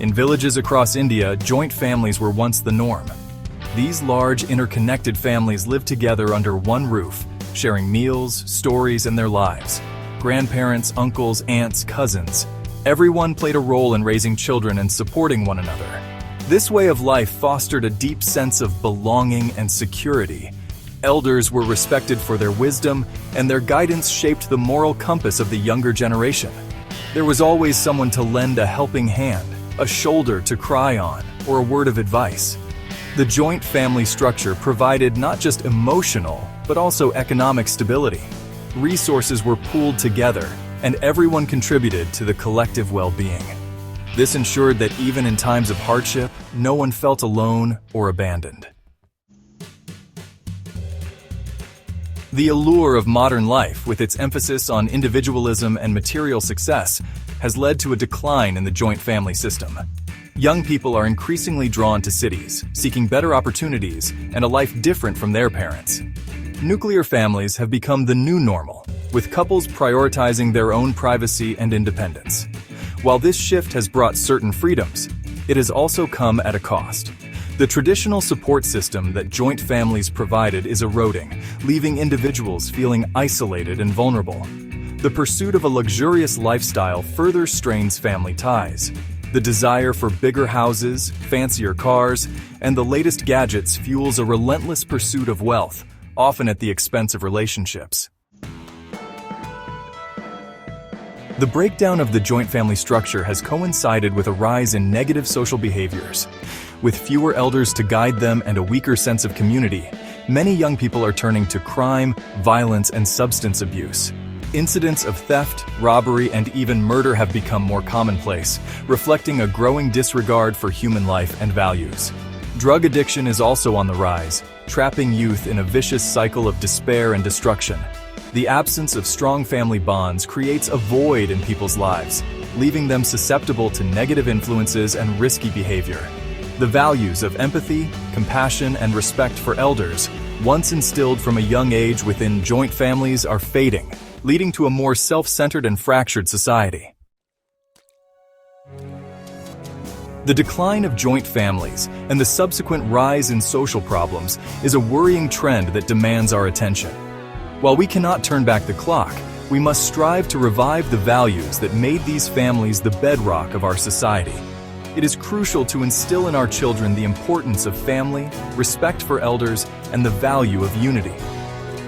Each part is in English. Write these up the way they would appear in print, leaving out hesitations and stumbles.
In villages across India, joint families were once the norm. These large, interconnected families lived together under one roof, sharing meals, stories, and their lives. Grandparents, uncles, aunts, cousins. Everyone played a role in raising children and supporting one another. This way of life fostered a deep sense of belonging and security. Elders were respected for their wisdom, and their guidance shaped the moral compass of the younger generation. There was always someone to lend a helping hand, a shoulder to cry on, or a word of advice. The joint family structure provided not just emotional, but also economic stability. Resources were pooled together, and everyone contributed to the collective well-being. This ensured that even in times of hardship, no one felt alone or abandoned. The allure of modern life, with its emphasis on individualism and material success, has led to a decline in the joint family system. Young people are increasingly drawn to cities, seeking better opportunities and a life different from their parents. Nuclear families have become the new normal, with couples prioritizing their own privacy and independence. While this shift has brought certain freedoms, it has also come at a cost. The traditional support system that joint families provided is eroding, leaving individuals feeling isolated and vulnerable. The pursuit of a luxurious lifestyle further strains family ties. The desire for bigger houses, fancier cars, and the latest gadgets fuels a relentless pursuit of wealth, often at the expense of relationships. The breakdown of the joint family structure has coincided with a rise in negative social behaviors. With fewer elders to guide them and a weaker sense of community, many young people are turning to crime, violence, and substance abuse. Incidents of theft, robbery, and even murder have become more commonplace, reflecting a growing disregard for human life and values. Drug addiction is also on the rise, trapping youth in a vicious cycle of despair and destruction. The absence of strong family bonds creates a void in people's lives, leaving them susceptible to negative influences and risky behavior. The values of empathy, compassion, and respect for elders, once instilled from a young age within joint families, are fading, leading to a more self-centered and fractured society. The decline of joint families and the subsequent rise in social problems is a worrying trend that demands our attention. While we cannot turn back the clock, we must strive to revive the values that made these families the bedrock of our society. It is crucial to instill in our children the importance of family, respect for elders, and the value of unity.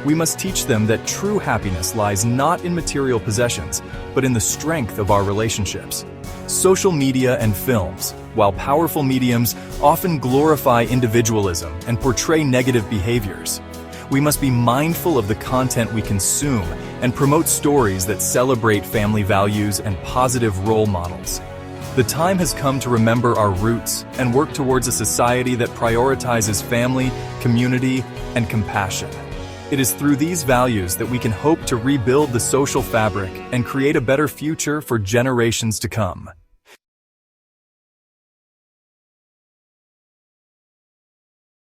We must teach them that true happiness lies not in material possessions, but in the strength of our relationships. Social media and films, while powerful mediums, often glorify individualism and portray negative behaviors. We must be mindful of the content we consume and promote stories that celebrate family values and positive role models. The time has come to remember our roots and work towards a society that prioritizes family, community, and compassion. It is through these values that we can hope to rebuild the social fabric and create a better future for generations to come.